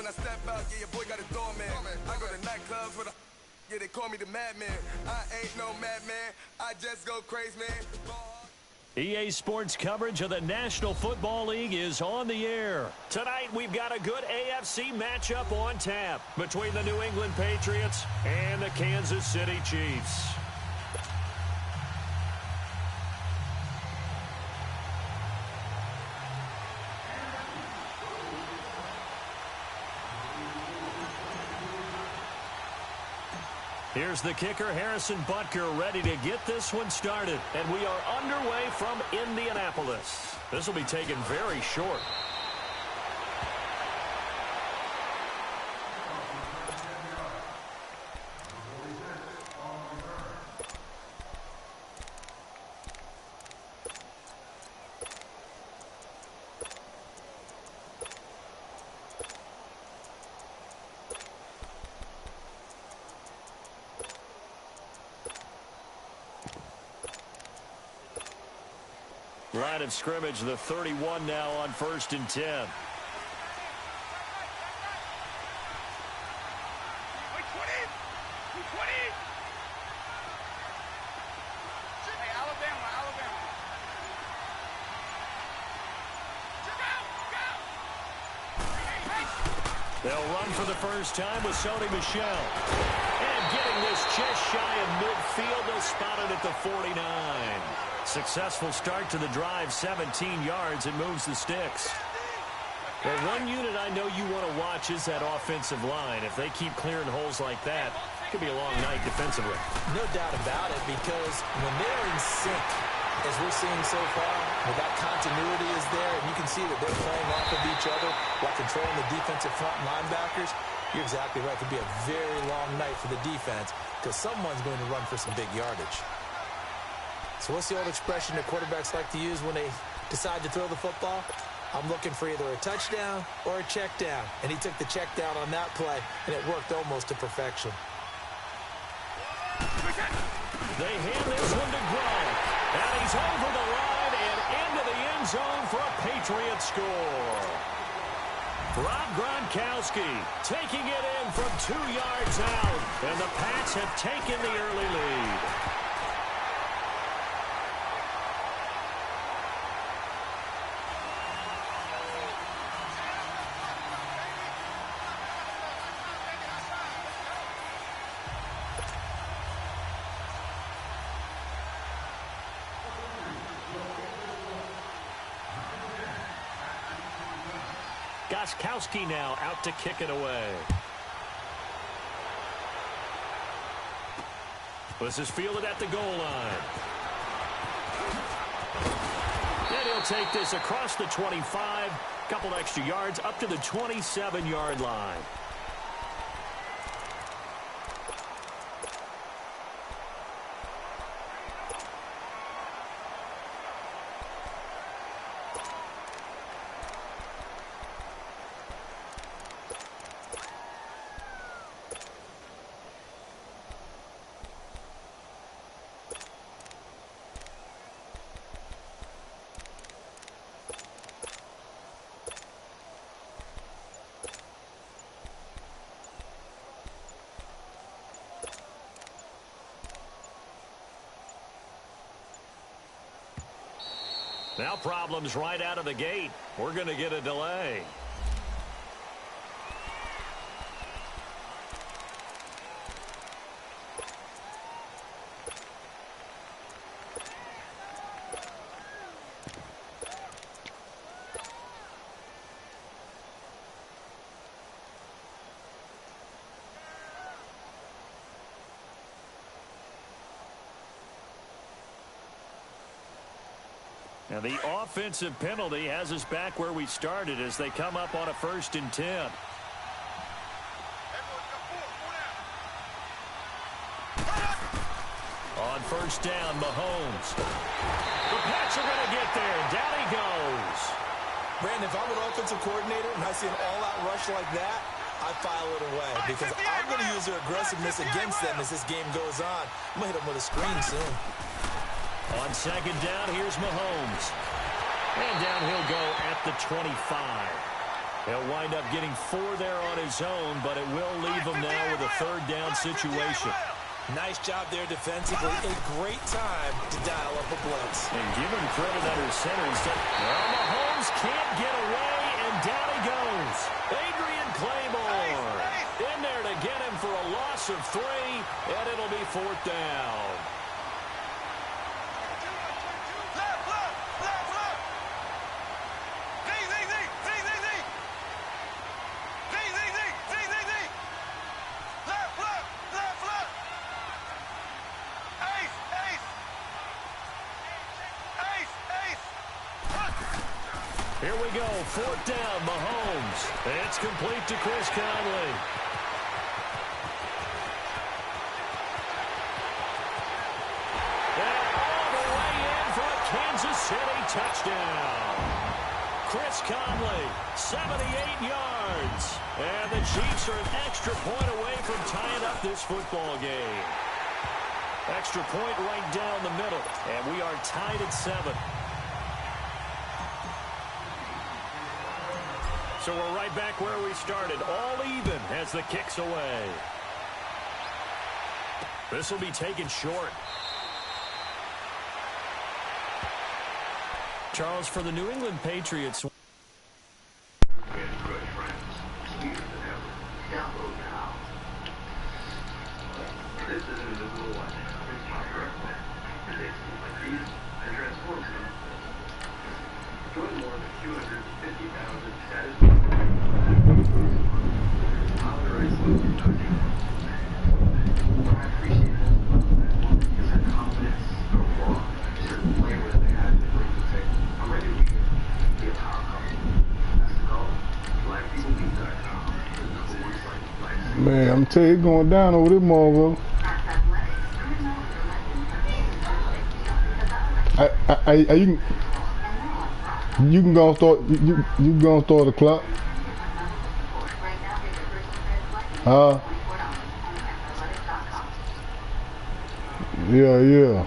I step out, yeah, your boy got a doorman. I go to nightclubs with a, yeah, they call me the madman. I ain't no madman, I just go crazy, man. EA Sports coverage of the National Football League is on the air. Tonight, we've got a good AFC matchup on tap between the New England Patriots and the Kansas City Chiefs. Here's the kicker, Harrison Butker, ready to get this one started. And we are underway from Indianapolis. This will be taken very short. Line of scrimmage, the 31 now on 1st and 10. Hey, Alabama. They'll run for the first time with Sony Michel. And getting this just shy of midfield, they'll spot it at the 49. Successful start to the drive, 17 yards, and moves the sticks. Well, one unit I know you want to watch is that offensive line. If they keep clearing holes like that, it could be a long night defensively. No doubt about it, because when they're in sync, as we're seeing so far, when that continuity is there, and you can see that they're playing off of each other while controlling the defensive front linebackers, you're exactly right. It could be a very long night for the defense because someone's going to run for some big yardage. So what's the old expression that quarterbacks like to use when they decide to throw the football? I'm looking for either a touchdown or a check down. And he took the check down on that play, and it worked almost to perfection. They hand this one to Gronk. And he's over the line and into the end zone for a Patriot score. Rob Gronkowski taking it in from 2 yards out. And the Pats have taken the early lead. Gronkowski now out to kick it away. This is fielded at the goal line. And he'll take this across the 25. Couple extra yards up to the 27-yard line. Now problems right out of the gate. We're going to get a delay. Now the offensive penalty has us back where we started as they come up on a 1st and 10. On 1st down, Mahomes. The Pats are going to get there. Down he goes. Brandon, if I'm an offensive coordinator and I see an all-out rush like that, I file it away because I'm going to use their aggressiveness against them as this game goes on. I'm going to hit them with a screen soon. On 2nd down, here's Mahomes. And down he'll go at the 25. He'll wind up getting 4 there on his own, but it will leave him now with a 3rd down situation. Nice job there defensively. A great time to dial up a blitz. And give him credit under center instead. Well, Mahomes can't get away, and down he goes. Adrian Claymore in there to get him for a loss of 3, and it'll be 4th down. Here we go, 4th down, Mahomes. It's complete to Chris Conley. And all the way in for a Kansas City touchdown. Chris Conley, 78 yards. And the Chiefs are an extra point away from tying up this football game. Extra point right down the middle. And we are tied at 7. So we're right back where we started, all even as the kick's away. This will be taken short. Charles, for the New England Patriots. Man, I'm telling you, it's going down over this motherfucker. You can go start. You can go start the clock. Yeah.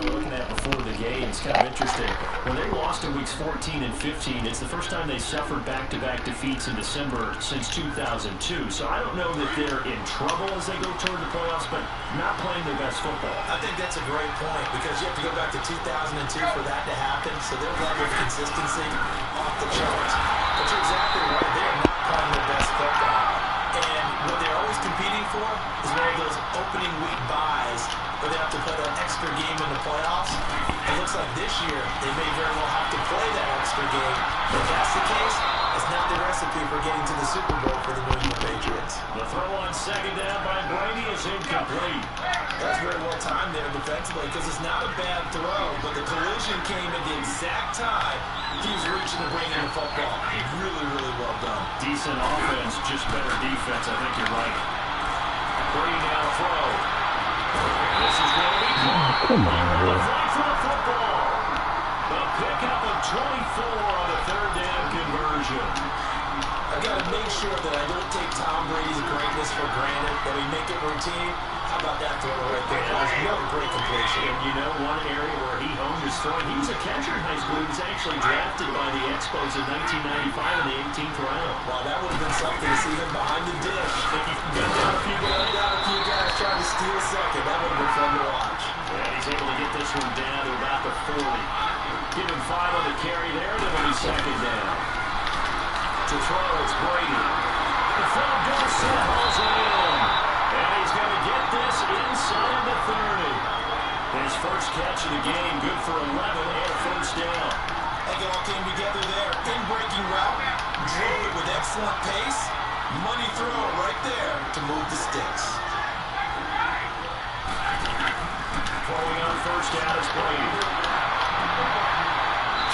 Looking at before the game, it's kind of interesting. When they lost in weeks 14 and 15, it's the first time they suffered back-to-back defeats in December since 2002. So I don't know that they're in trouble as they go toward the playoffs, but not playing their best football. I think that's a great point because you have to go back to 2002 for that to happen. So their level of consistency off the charts. But you're exactly right. They're not playing their best football. And what they're always competing for is one of those opening week buys where they have to play that extra game in the playoffs. It looks like this year they may very well have to play that extra game. If that's the case, it's not the recipe for getting to the Super Bowl for the New England Patriots. The throw on 2nd down by Brady is incomplete. That's very well timed there defensively because it's not a bad throw, but the collision came at the exact time he was reaching to bring in the football. Really, really well done. Decent offense, just better defense. I think you're right. Brady now throw. This is going to be caught. Come on, bro. For the football. The pickup of 24 on a 3rd down conversion. I got to make sure that I don't take Tom Brady's greatness for granted, that we make it routine. How about that throw right there? That was another great completion. And you know, one area where he honed his throwing, he was a catcher in high school. He was actually drafted by the Expos in 1995 in the 18th round. Wow, that would have been something to see him behind the dish. Think he can get down a few guys. Got a few guys trying to steal second. That would have been fun to watch. And he's able to get this one down to about the 40. Give him 5 on the carry there, and it'll be 2nd down. To throw, it's Brady. The throw goes to Hall's in. And he's going to get this inside the 30. His first catch of the game, good for 11 and a 1st down. They all came together there. In-breaking route, drove it with excellent pace. Money throw right there to move the sticks. Throwing on 1st down is Brady.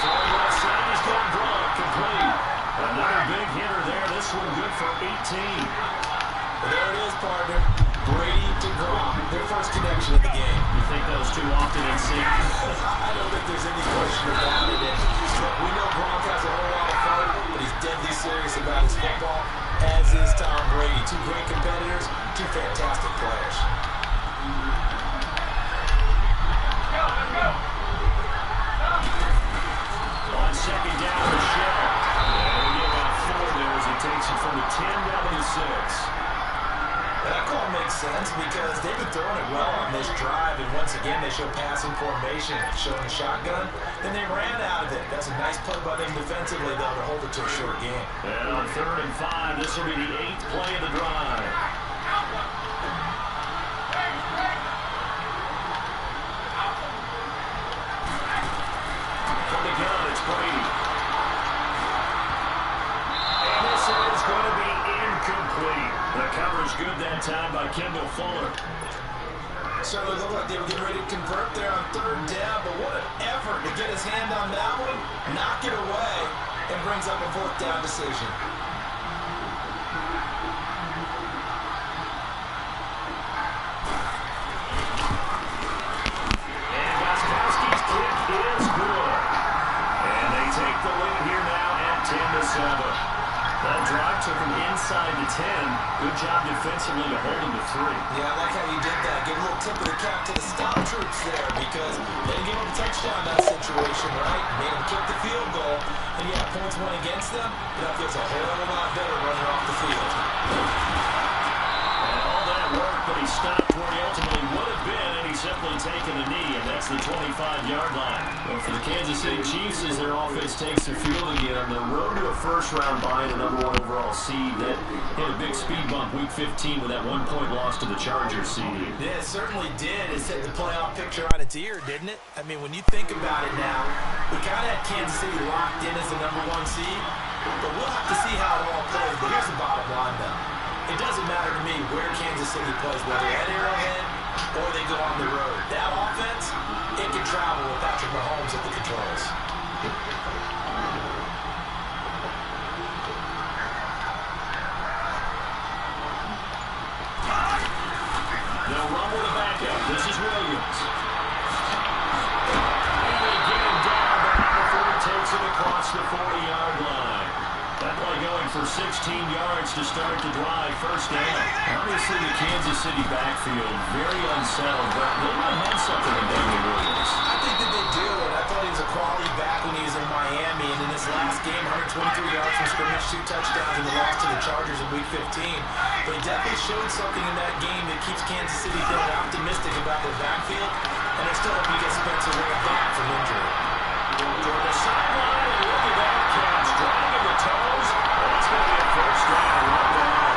Throwing left side, he's got Gronk complete. Another big hitter there. This one good for 18. Well, there it is, partner. Brady to Gronk, their first connection of the game. You think those two often in sync? I don't think there's any question about it. Look, we know Gronk has a whole lot of fun, but he's deadly serious about his football, as is Tom Brady. 2 great competitors, 2 fantastic players. Let's go. once again they show passing formation, showing a shotgun, then they ran out of it. That's a nice play by them defensively, though, to hold it to a short game. And on 3rd and 5, this will be the 8th play of the drive. From the gun, it's Brady. And this is going to be incomplete. The cover's good that time by Kendall Fuller. So it looked like they were getting ready to convert there on 3rd down, but what an effort to get his hand on that one, knock it away, and brings up a 4th down decision. And Gostkowski's kick is good. And they take the lead here now at 10-7. That drive took him inside the 10. Good job defensively to hold him to 3. Yeah, I like how you did that. Give a little tip of the cap to the stop troops there because they didn't give him a touchdown in that situation, right? Made him kick the field goal. And yeah, points went against them, but that feels a whole lot better running off the field. And all that work, but he stopped where he ultimately would have been, and he's simply taken a knee, and that's the 25-yard line. Well, for the Kansas City Chiefs, as their offense takes the field again, on the road to a first-round bye and a #1 overall seed, that hit a big speed bump week 15 with that 1-point loss to the Chargers seed. Yeah, it certainly did. It set the playoff picture on its ear, didn't it? I mean, when you think about it now, we kind of had Kansas City locked in as the #1 seed, but we'll have to see how it all plays. But here's the bottom line, though. It doesn't matter to me where Kansas City plays, whether at Arrowhead or they go on the road. That offense, it can travel with Patrick Mahomes at the controls. They'll run with a backup. This is Williams. And they get him down, but not before he takes it across the 40-yard line. That play going for 16 yards to start the drive. First down. Obviously, the Kansas City backfield very unsettled, but they might have something in David Williams. I think that they do, and I thought he was a quality back when he was in Miami, and in this last game, 123 yards from scrimmage, 2 touchdowns in the loss to the Chargers in Week 15. But he definitely showed something in that game that keeps Kansas City feeling optimistic about their backfield, and they're still hoping to get Spencer Ware back from injury. Toward the sideline, and look at that catch. Dragging the toes. That's going to be a first down run down.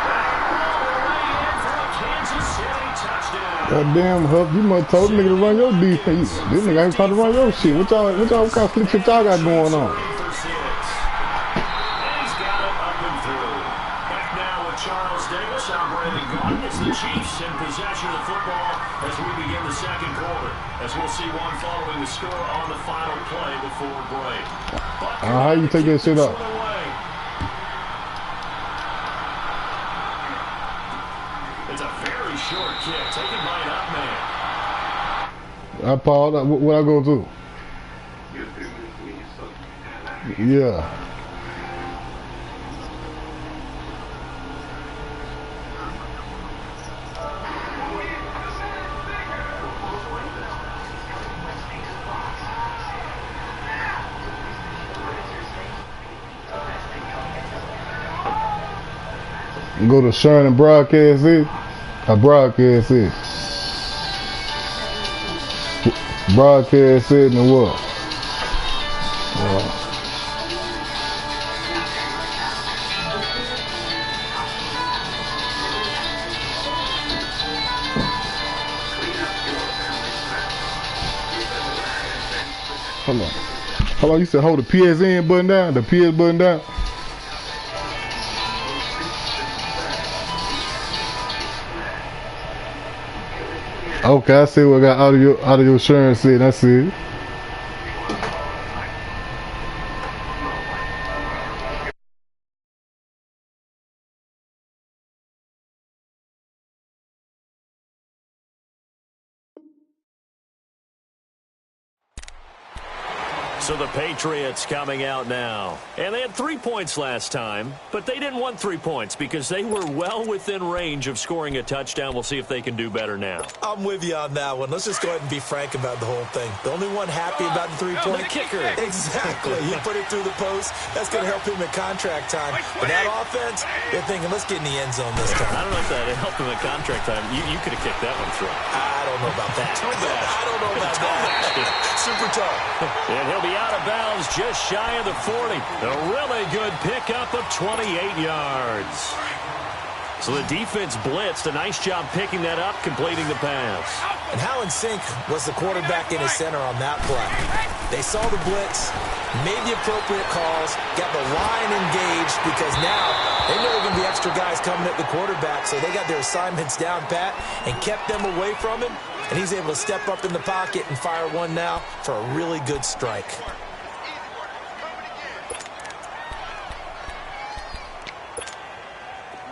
Back all the way in for a Kansas City touchdown. Goddamn, Huff, you must told the nigga to run your defense. This nigga ain't trying to run your shit. What y'all kind of flick shit y'all got going on? For 6. And he's got it up and through. Back now with Charles Davis. I'm Brandon Gaudin. It's the Chiefs in possession of the football as we begin the second quarter. As we'll see one following the score on the final play before break. How you take that shit up? It's a very short kick taken by an up man. I paused. What I go do? Yeah. Go to Sharon and broadcast it. I broadcast it. Broadcast it and what? Hold on. How long you said hold the PSN button down? The PS button down? Okay, I see what I got out of your insurance said. I see it. So the Patriots coming out now. And they had 3 points last time, but they didn't want 3 points because they were well within range of scoring a touchdown. We'll see if they can do better now. I'm with you on that one. Let's just go ahead and be frank about the whole thing. The only one happy about the 3-point kicker. Exactly. He put it through the post. That's going to help him in contract time. But that offense, they're thinking, let's get in the end zone this time. I don't know if that helped him in contract time. You could have kicked that one through. I don't know about that. I don't know about that. Super tough. And he'll be out of bounds just shy of the 40. A really good pickup of 28 yards. So the defense blitzed. A nice job picking that up, completing the pass. And how in sync was the quarterback in his center on that play? They saw the blitz, made the appropriate calls, got the line engaged because now they know there are going to be extra guys coming at the quarterback, so they got their assignments down pat and kept them away from him, and he's able to step up in the pocket and fire one now for a really good strike.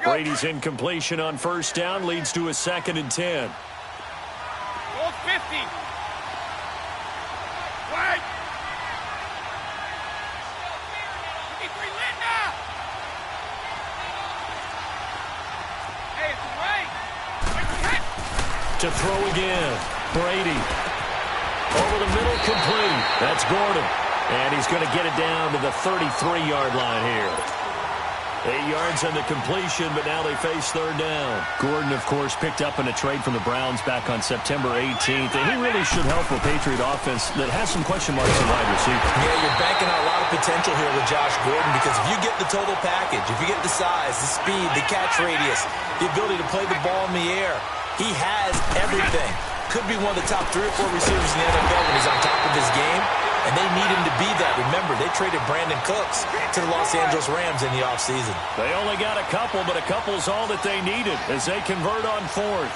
Brady's incompletion on first down leads to a 2nd and 10. Goal 50. Wait. 53 Linda. Hey, it's right. To throw again. Brady. Over the middle, complete. That's Gordon. And he's going to get it down to the 33-yard line here. 8 yards on the completion, but now they face 3rd down. Gordon, of course, picked up in a trade from the Browns back on September 18th, and he really should help a Patriot offense that has some question marks in wide receiver. Yeah, you're banking on a lot of potential here with Josh Gordon because if you get the total package, if you get the size, the speed, the catch radius, the ability to play the ball in the air, he has everything. Could be one of the top 3 or 4 receivers in the NFL when he's on top of his game. And they need him to be that. Remember, they traded Brandon Cooks to the Los Angeles Rams in the offseason. They only got a couple, but a couple's all that they needed as they convert on 4th.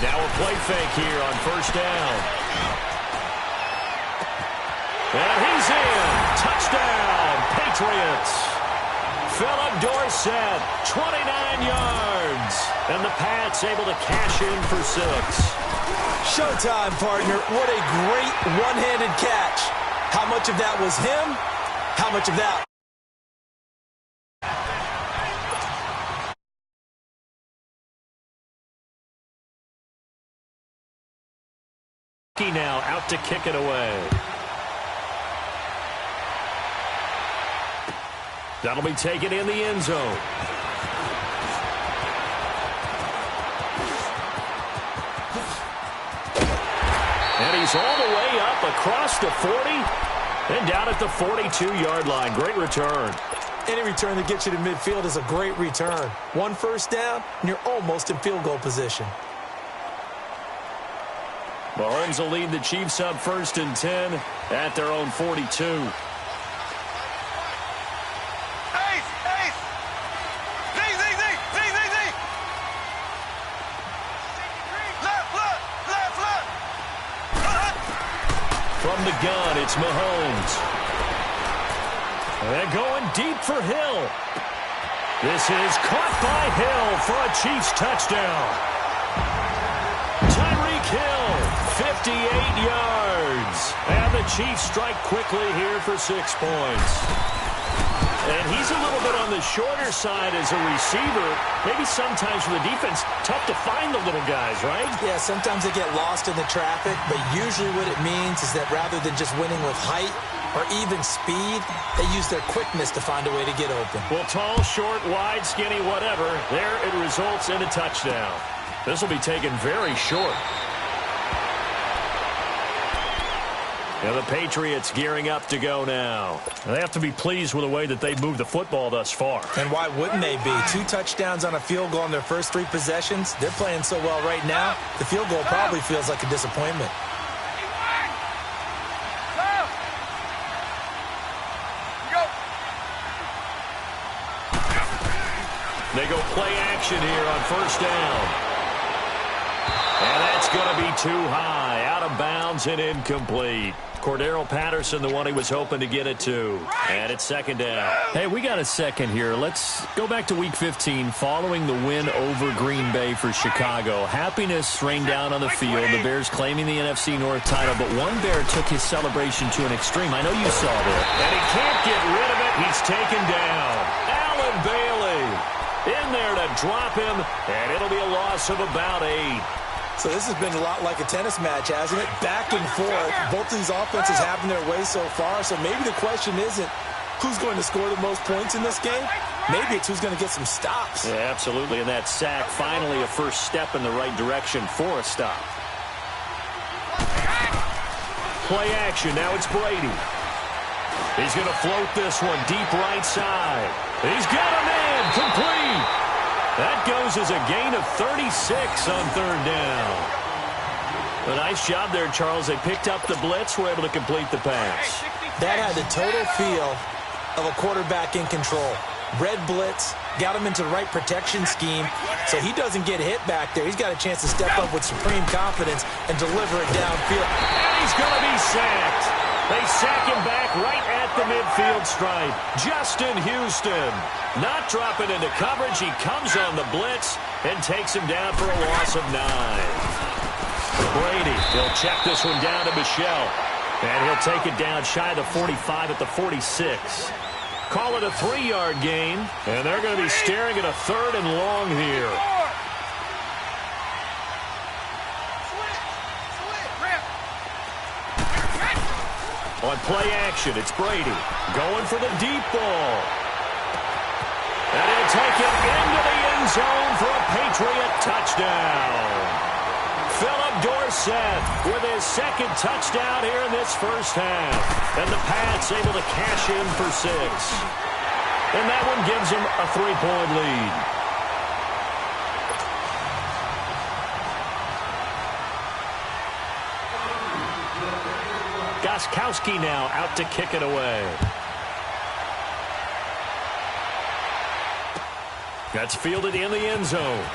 Now a play fake here on first down. And he's in. Touchdown, Patriots. Philip Dorsett, 29 yards. And the Pats able to cash in for 6. Showtime, partner. What a great one-handed catch. How much of that was him? How much of that? Now out to kick it away. That'll be taken in the end zone. And he's all the way up across the 40 and down at the 42-yard line. Great return. Any return that gets you to midfield is a great return. 1 first down, and you're almost in field goal position. Mahomes will lead the Chiefs up 1st and 10 at their own 42. From the gun, it's Mahomes. They're going deep for Hill. This is caught by Hill for a Chiefs touchdown. Tyreek Hill, 58 yards. And the Chiefs strike quickly here for 6 points. And he's a little bit on the shorter side as a receiver. Maybe sometimes for the defense, tough to find the little guys, right? Yeah, sometimes they get lost in the traffic, but usually what it means is that rather than just winning with height or even speed, they use their quickness to find a way to get open. Well, tall, short, wide, skinny, whatever, there it results in a touchdown. This will be taken very short. And the Patriots gearing up to go now. They have to be pleased with the way that they've moved the football thus far. And why wouldn't they be? 2 touchdowns on a field goal in their first 3 possessions. They're playing so well right now, the field goal probably feels like a disappointment. They go play action here on first down. And that's going to be too high. Out of bounds and incomplete. Cordero Patterson, the one he was hoping to get it to. And it's second down. Hey, we got a second here. Let's go back to Week 15 following the win over Green Bay for Chicago. Happiness rained down on the field. The Bears claiming the NFC North title, but one Bear took his celebration to an extreme. I know you saw that. And he can't get rid of it. He's taken down. Allen Bailey in there to drop him, and it'll be a loss of about 8. So this has been a lot like a tennis match, hasn't it? Back and forth. Both of these offenses having their way so far. So maybe the question isn't who's going to score the most points in this game. Maybe it's who's going to get some stops. Yeah, absolutely. And that sack, finally a first step in the right direction for a stop. Play action. Now it's Brady. He's going to float this one deep right side. He's got a man. Complete. That goes as a gain of 36 on third down. A nice job there, Charles. They picked up the blitz, were able to complete the pass. That had the total feel of a quarterback in control. Red blitz, got him into the right protection scheme, so he doesn't get hit back there. He's got a chance to step up with supreme confidence and deliver it downfield. And he's going to be sacked. They sack him back right at the midfield stripe. Justin Houston not dropping into coverage. He comes on the blitz and takes him down for a loss of 9. Brady, he'll check this one down to Michel. And he'll take it down shy of the 45 at the 46. Call it a 3-yard gain. And they're going to be staring at a 3rd and long here. On play action, it's Brady going for the deep ball. And he'll take it into the end zone for a Patriot touchdown. Philip Dorsett with his second touchdown here in this first half. And the Pats able to cash in for 6. And that one gives them a 3-point lead. Gostkowski now out to kick it away. That's fielded in the end zone.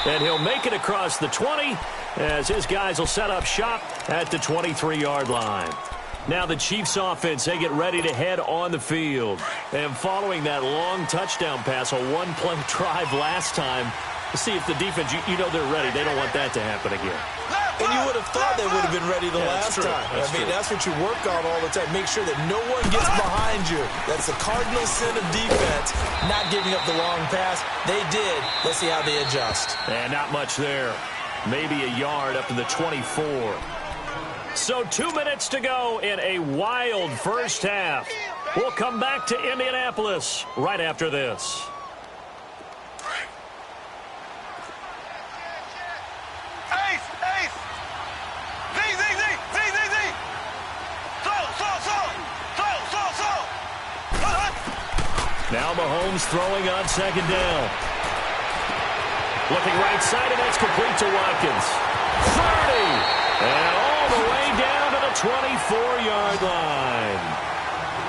And he'll make it across the 20 as his guys will set up shop at the 23-yard line. Now the Chiefs offense, they get ready to head on the field. And following that long touchdown pass, a one-play drive last time, to see if the defense, you know they're ready. They don't want that to happen again. And you would have thought they would have been ready the last time. That's what you work on all the time. Make sure that no one gets behind you. That's the cardinal sin of defense, not giving up the long pass. They did. Let's see how they adjust. And not much there. Maybe a yard up to the 24. So 2 minutes to go in a wild first half. We'll come back to Indianapolis right after this. Now Mahomes throwing on second down. Looking right side, and that's complete to Watkins. 30! And all the way down to the 24-yard line.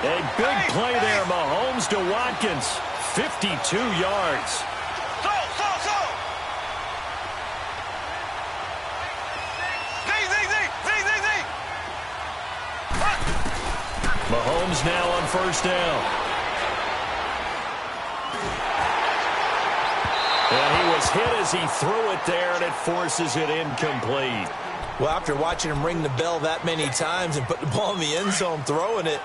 A big play there, Mahomes to Watkins. 52 yards. Mahomes now on first down. And he was hit as he threw it there, and it forces it incomplete. Well, after watching him ring the bell that many times and put the ball in the end zone throwing it,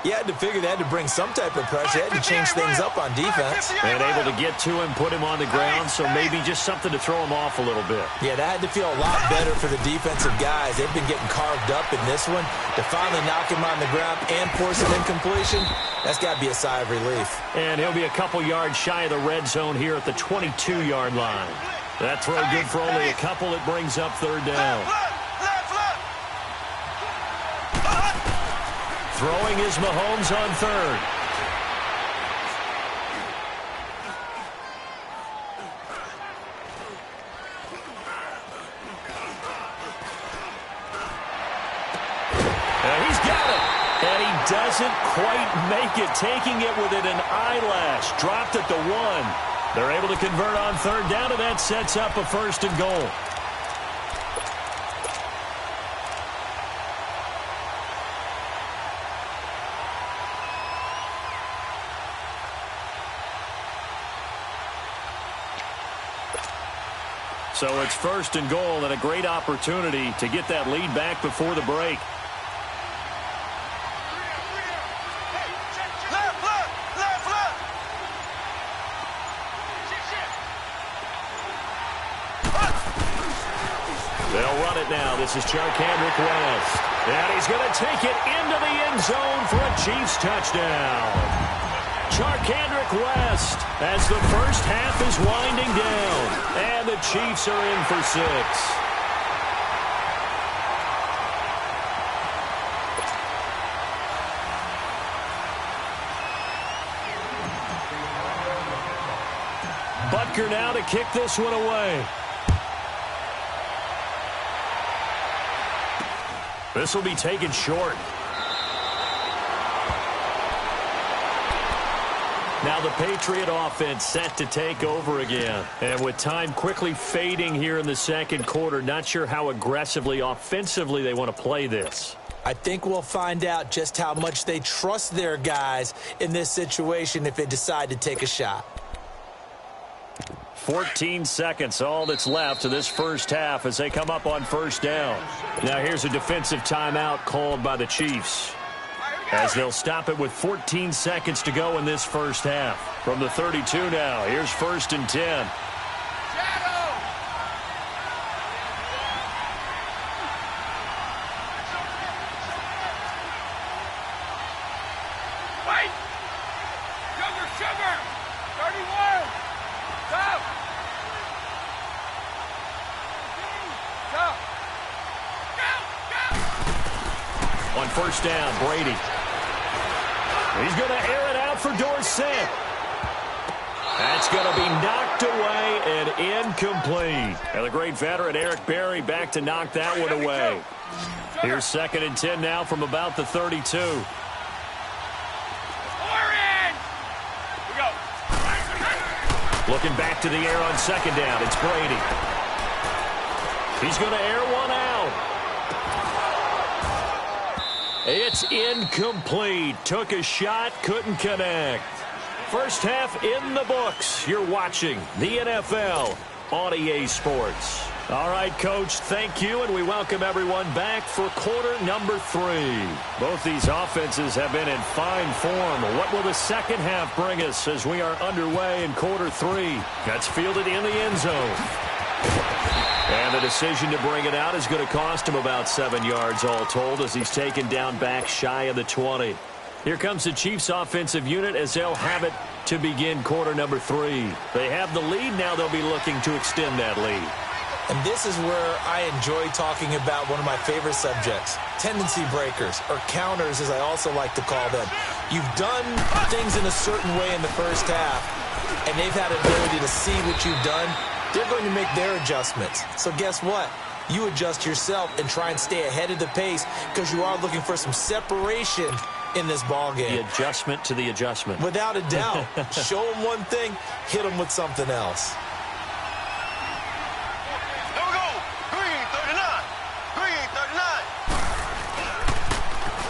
you had to figure they had to bring some type of pressure. They had to change things up on defense. And able to get to him, put him on the ground, so maybe just something to throw him off a little bit. Yeah, that had to feel a lot better for the defensive guys. They've been getting carved up in this one. To finally knock him on the ground and force an incompletion, that's got to be a sigh of relief. And he'll be a couple yards shy of the red zone here at the 22-yard line. That throw good for only a couple. It brings up third down. Throwing is Mahomes on third. And he's got it. And he doesn't quite make it, taking it within an eyelash. Dropped at the 1. They're able to convert on third down, and that sets up a 1st and goal. So it's 1st and goal and a great opportunity to get that lead back before the break. They'll run it now. This is Charkandrick West. And he's going to take it into the end zone for a Chiefs touchdown. Charkandrick West as the first half is winding down. And the Chiefs are in for 6. Butker now to kick this one away. This will be taken short. Now the Patriot offense set to take over again. And with time quickly fading here in the second quarter, not sure how aggressively, offensively they want to play this. I think we'll find out just how much they trust their guys in this situation if they decide to take a shot. 14 seconds, all that's left of this first half as they come up on 1st down. Now here's a defensive timeout called by the Chiefs, as they'll stop it with 14 seconds to go in this first half. From the 32 now, here's 1st and 10. Wait! Sugar! 31! Stop! Go! On 1st down, Brady. He's going to air it out for Dorsett. That's going to be knocked away and incomplete. And the great veteran Eric Berry back to knock that one away. Here's 2nd and 10 now from about the 32. Looking back to the air on 2nd down. It's Brady. He's going to air one out. It's incomplete. Took a shot, couldn't connect. First half in the books. You're watching the NFL on EA Sports. All right, Coach, thank you, and we welcome everyone back for quarter number 3. Both these offenses have been in fine form. What will the second half bring us as we are underway in quarter 3? That's fielded in the end zone. And the decision to bring it out is going to cost him about 7 yards all told as he's taken down back shy of the 20. Here comes the Chiefs offensive unit as they'll have it to begin quarter number 3. They have the lead. Now they'll be looking to extend that lead. And this is where I enjoy talking about one of my favorite subjects, tendency breakers, or counters as I also like to call them. You've done things in a certain way in the first half, and they've had the ability to see what you've done. They're going to make their adjustments. So guess what? You adjust yourself and try and stay ahead of the pace because you are looking for some separation in this ball game. The adjustment to the adjustment. Without a doubt. Show them one thing, hit them with something else.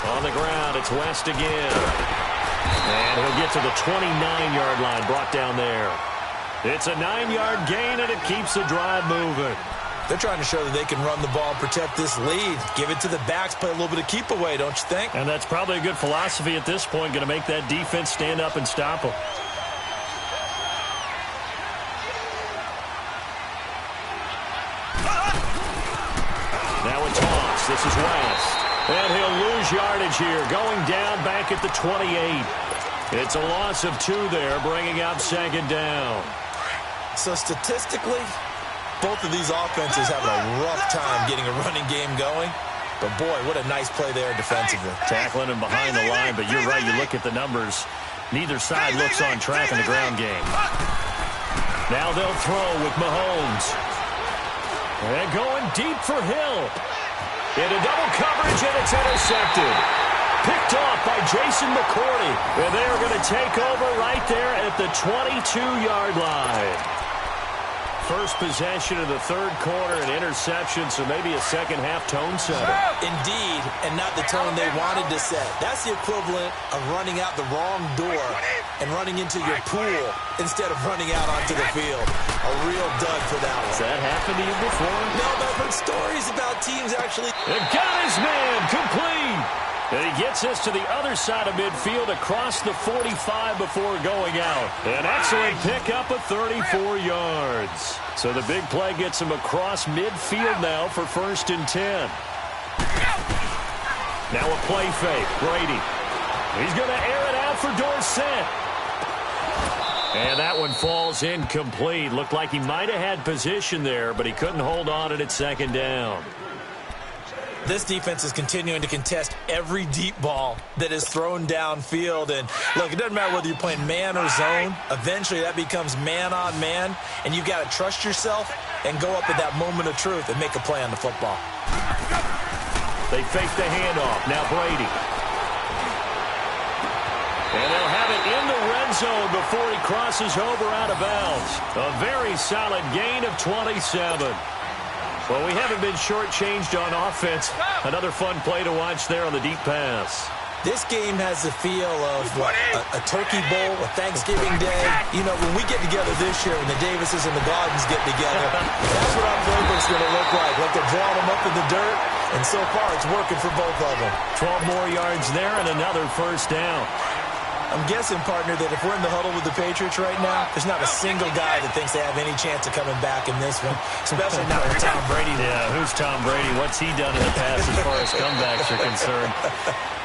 On the ground, it's West again. And he'll get to the 29-yard line, brought down there. It's a 9-yard gain, and it keeps the drive moving. They're trying to show that they can run the ball and protect this lead. Give it to the backs, play a little bit of keep away, don't you think? And that's probably a good philosophy at this point, going to make that defense stand up and stop them. Now a toss. This is West. And he'll lose yardage here, going down back at the 28. It's a loss of 2 there, bringing up 2nd down. So statistically, both of these offenses having a rough time getting a running game going. But boy, what a nice play there defensively. Tackling him behind the line, but you're right, you look at the numbers. Neither side looks on track in the ground game. Now they'll throw with Mahomes. And going deep for Hill. Into double coverage, and it's intercepted. picked off by Jason McCourty. And they are going to take over right there at the 22-yard line. First possession of the third quarter, an interception, so maybe a second-half tone setter. Indeed, and not the tone they wanted to set. That's the equivalent of running out the wrong door and running into your pool instead of running out onto the field. A real dud for that one. Has that happened to you before? No, but I've heard stories about teams actually. And got his man complete. And he gets us to the other side of midfield across the 45 before going out. An excellent pickup of 34 yards. So the big play gets him across midfield now for 1st and 10. Now a play fake. Brady. He's going to air it out for Dorsett. And that one falls incomplete. Looked like he might have had position there, but he couldn't hold on it at 2nd down. This defense is continuing to contest every deep ball that is thrown downfield. And, look, it doesn't matter whether you're playing man or zone. Eventually, that becomes man-on-man, and you've got to trust yourself and go up at that moment of truth and make a play on the football. They fake the handoff. Now Brady. And they'll have it in the red zone before he crosses over out of bounds. A very solid gain of 27. Well, we haven't been shortchanged on offense. Another fun play to watch there on the deep pass. This game has the feel of a turkey bowl, a Thanksgiving day. You know, when we get together this year, when the Davises and the Gardens get together, that's what our playbook's going to look like. Like they're drawing them up in the dirt, and so far it's working for both of them. 12 more yards there and another 1st down. I'm guessing, partner, that if we're in the huddle with the Patriots right now, there's not a single guy that thinks they have any chance of coming back in this one, especially not with Tom Brady. Yeah, who's Tom Brady? What's he done in the past as far as comebacks are concerned?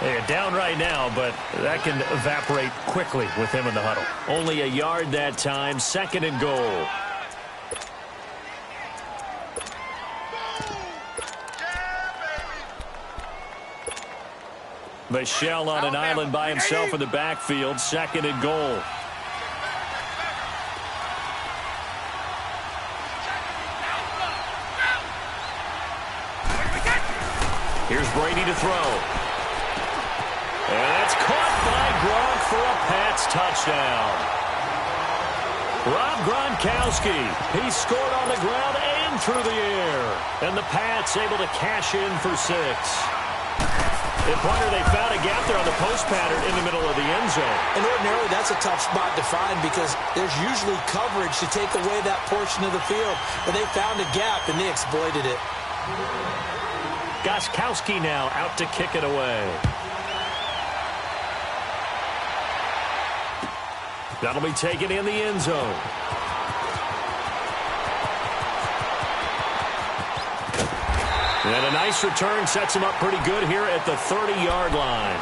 They're down right now, but that can evaporate quickly with him in the huddle. Only a yard that time, 2nd and goal. Michelle on an island by himself in the backfield. 2nd and goal. Here's Brady to throw. And that's caught by Gronk for a Pats touchdown. Rob Gronkowski. He scored on the ground and through the air. And the Pats able to cash in for 6. And, partner, they found a gap there on the post pattern in the middle of the end zone. And ordinarily, that's a tough spot to find because there's usually coverage to take away that portion of the field. But they found a gap, and they exploited it. Gronkowski now out to kick it away. That'll be taken in the end zone. And a nice return sets him up pretty good here at the 30-yard line.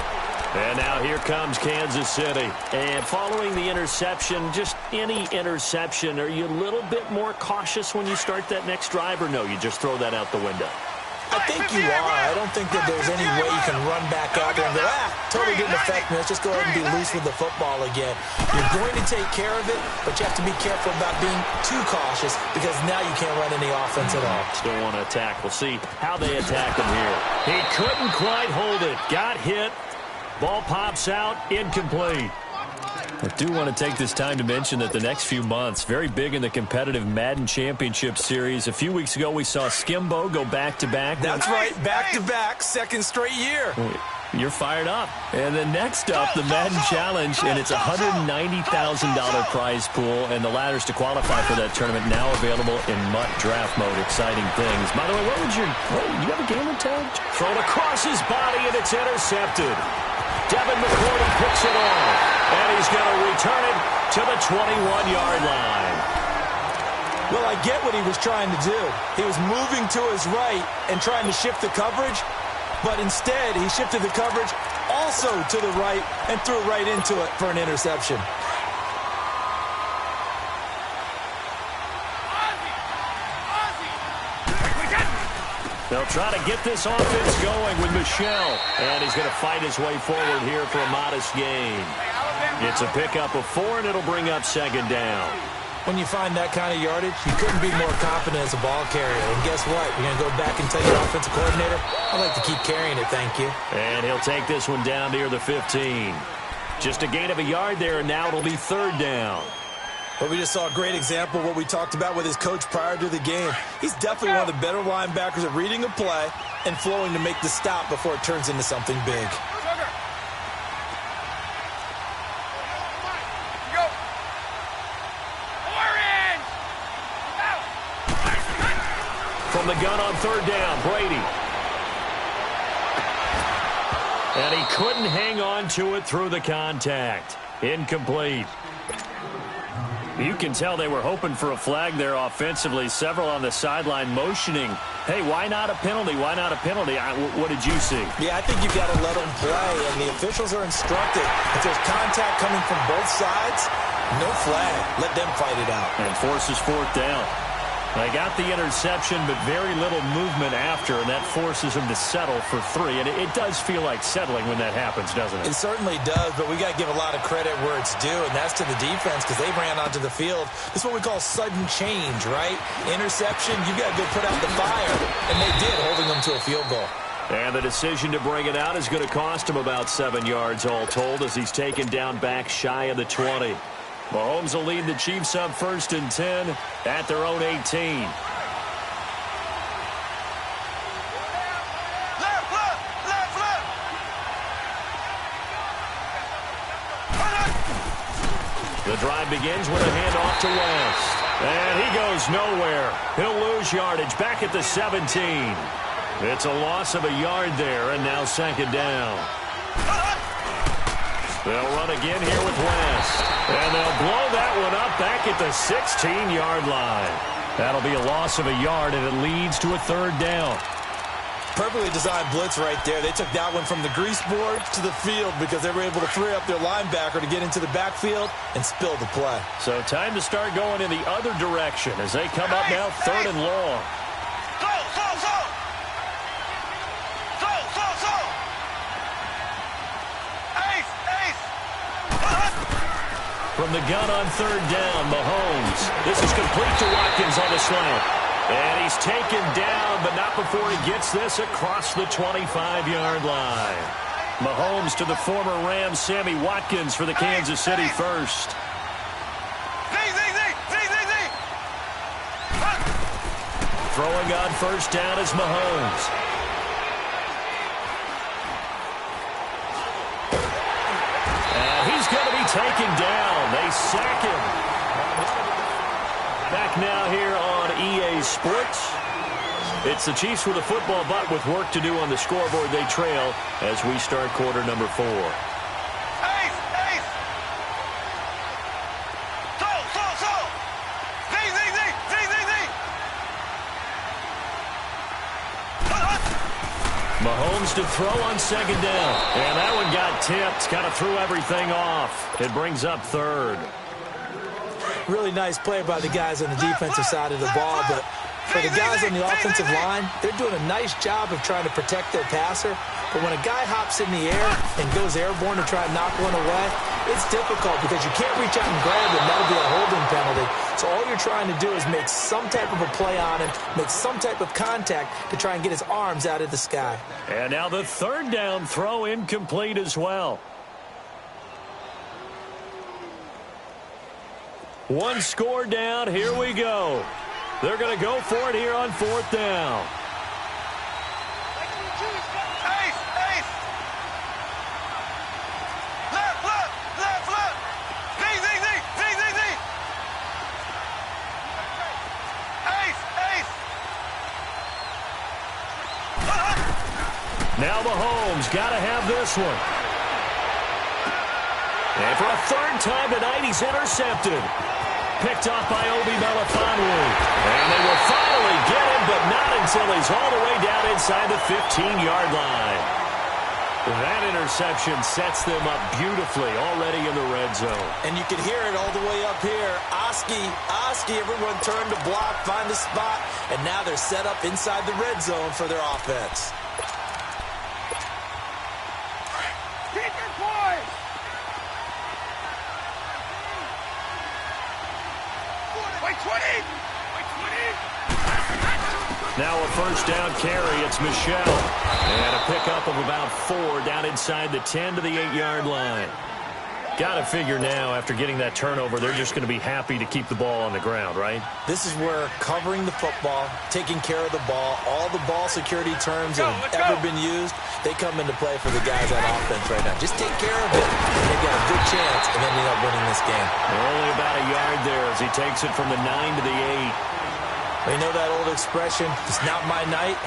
And now here comes Kansas City. And following the interception, just any interception, are you a little bit more cautious when you start that next drive, or no, you just throw that out the window? I think you are. I don't think that there's any way you can run back out there and go, totally didn't affect me. Let's just go ahead and be loose with the football again. You're going to take care of it, but you have to be careful about being too cautious because now you can't run any offense at all. Still want to attack. We'll see how they attack him here. He couldn't quite hold it. Got hit. Ball pops out. Incomplete. I do want to take this time to mention that the next few months, very big in the competitive Madden Championship Series. A few weeks ago, we saw Skimbo go back-to-back. That's right, back-to-back, 2nd straight year. You're fired up. And then next up, the Madden Challenge, and it's a $190,000 prize pool, and the ladders to qualify for that tournament now available in MUT draft mode. Exciting things. By the way, you have a gamer tag? Thrown across his body, and it's intercepted. Devin McCourty picks it off. And he's going to return it to the 21-yard line. Well, I get what he was trying to do. He was moving to his right and trying to shift the coverage, but instead he shifted the coverage also to the right and threw right into it for an interception. They'll try to get this offense going with Michelle. And he's going to fight his way forward here for a modest gain. It's a pickup of 4, and it'll bring up 2nd down. When you find that kind of yardage, you couldn't be more confident as a ball carrier. And guess what? You're going to go back and tell your offensive coordinator, I'd like to keep carrying it, thank you. And he'll take this one down near the 15. Just a gain of a yard there, and now it'll be 3rd down. Well, we just saw a great example of what we talked about with his coach prior to the game. He's definitely one of the better linebackers at reading a play and flowing to make the stop before it turns into something big. From the gun on 3rd down, Brady. And he couldn't hang on to it through the contact. Incomplete. You can tell they were hoping for a flag there offensively. Several on the sideline motioning, hey, why not a penalty? Why not a penalty? What did you see? Yeah, I think you've got to let them play, and the officials are instructed. If there's contact coming from both sides, no flag. Let them fight it out. And forces 4th down. They got the interception, but very little movement after, and that forces them to settle for 3. And it does feel like settling when that happens, doesn't it? It certainly does, but we got to give a lot of credit where it's due, and that's to the defense because they ran onto the field. This is what we call sudden change, right? Interception, you got to go put out the fire, and they did, holding them to a field goal. And the decision to bring it out is going to cost him about 7 yards all told as he's taken down back shy of the 20. Mahomes will lead the Chiefs up 1st and 10 at their own 18. The drive begins with a handoff to West. And he goes nowhere. He'll lose yardage back at the 17. It's a loss of a yard there, and now 2nd down. They'll run again here with West. And they'll blow that one up back at the 16-yard line. That'll be a loss of a yard, and it leads to a 3rd down. Perfectly designed blitz right there. They took that one from the grease board to the field because they were able to free up their linebacker to get into the backfield and spill the play. So time to start going in the other direction as they come up now 3rd and long. From the gun on 3rd down, Mahomes. This is complete to Watkins on the slant. And he's taken down, but not before he gets this across the 25-yard line. Mahomes to the former Rams, Sammy Watkins for the Kansas City first. Throwing on 1st down is Mahomes. He's going to be taken down. They sack him. Back now here on EA Sports. It's the Chiefs with a football, but with work to do on the scoreboard. They trail as we start quarter number 4. Mahomes to throw on 2nd down. And that one got tipped. Kind of threw everything off. It brings up 3rd. Really nice play by the guys on the defensive side of the ball, but for the guys on the offensive line, they're doing a nice job of trying to protect their passer. But when a guy hops in the air and goes airborne to try and knock one away, it's difficult because you can't reach out and grab him. That'll be a holding penalty. So all you're trying to do is make some type of a play on him, make some type of contact to try and get his arms out of the sky. And now the 3rd down throw incomplete as well. One score down. Here we go. They're going to go for it here on 4th down. Now Mahomes got to have this one. And for a 3rd time tonight, he's intercepted. Picked off by Obi Melifonwu. And they will finally get him, but not until he's all the way down inside the 15-yard line. That interception sets them up beautifully already in the red zone. And you can hear it all the way up here. Oski, everyone turned to block, find a spot, and now they're set up inside the red zone for their offense. Keep your poise! Wait, 20! Wait, 20! Now a first down carry. It's Michelle. And a pickup of about 4 down inside the 10 to the 8-yard line. Got to figure now, after getting that turnover, they're just going to be happy to keep the ball on the ground, right? This is where covering the football, taking care of the ball, all the ball security terms that have ever been used, they come into play for the guys on offense right now. Just take care of it, and they've got a good chance of ending up winning this game. Only about a yard there as he takes it from the 9 to the 8. You know that old expression, it's not my night?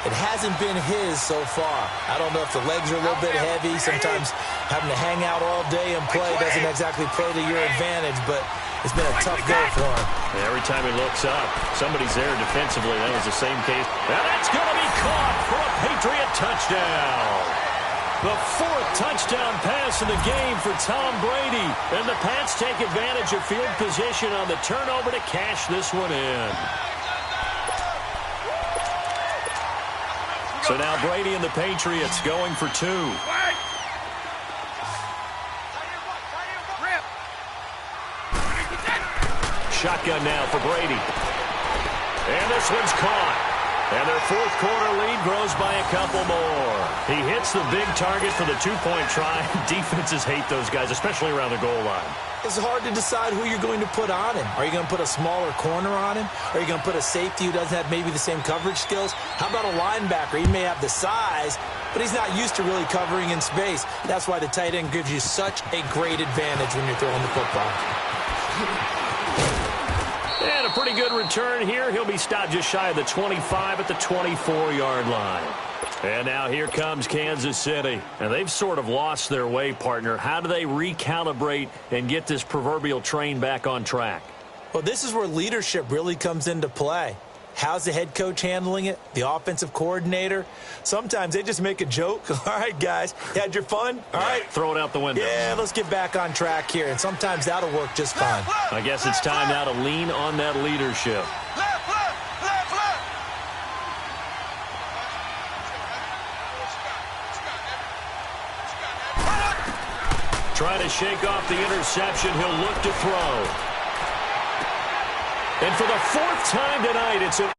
It hasn't been his so far. I don't know if the legs are a little bit heavy. Sometimes having to hang out all day and play doesn't exactly play to your advantage, but it's been a tough go for him. Every time he looks up, somebody's there defensively. That was the same case. Now that's going to be caught for a Patriot touchdown. The 4th touchdown pass in the game for Tom Brady. And the Pats take advantage of field position on the turnover to cash this one in. So now Brady and the Patriots going for 2. Shotgun now for Brady. And this one's caught. And their 4th quarter lead grows by a couple more. He hits the big target for the 2-point try. Defenses hate those guys, especially around the goal line. It's hard to decide who you're going to put on him. Are you going to put a smaller corner on him? Are you going to put a safety who doesn't have maybe the same coverage skills? How about a linebacker? He may have the size, but he's not used to really covering in space. That's why the tight end gives you such a great advantage when you're throwing the football. And a pretty good return here. He'll be stopped just shy of the 25 at the 24-yard line. And now here comes Kansas City. And they've sort of lost their way, partner. How do they recalibrate and get this proverbial train back on track? Well, this is where leadership really comes into play. How's the head coach handling it? The offensive coordinator? Sometimes they just make a joke. All right, guys, you had your fun? All right. Throw it out the window. Yeah, let's get back on track here. And sometimes that'll work just fine. I guess it's time now to lean on that leadership. Trying to shake off the interception. He'll look to throw. And for the 4th time tonight, it's a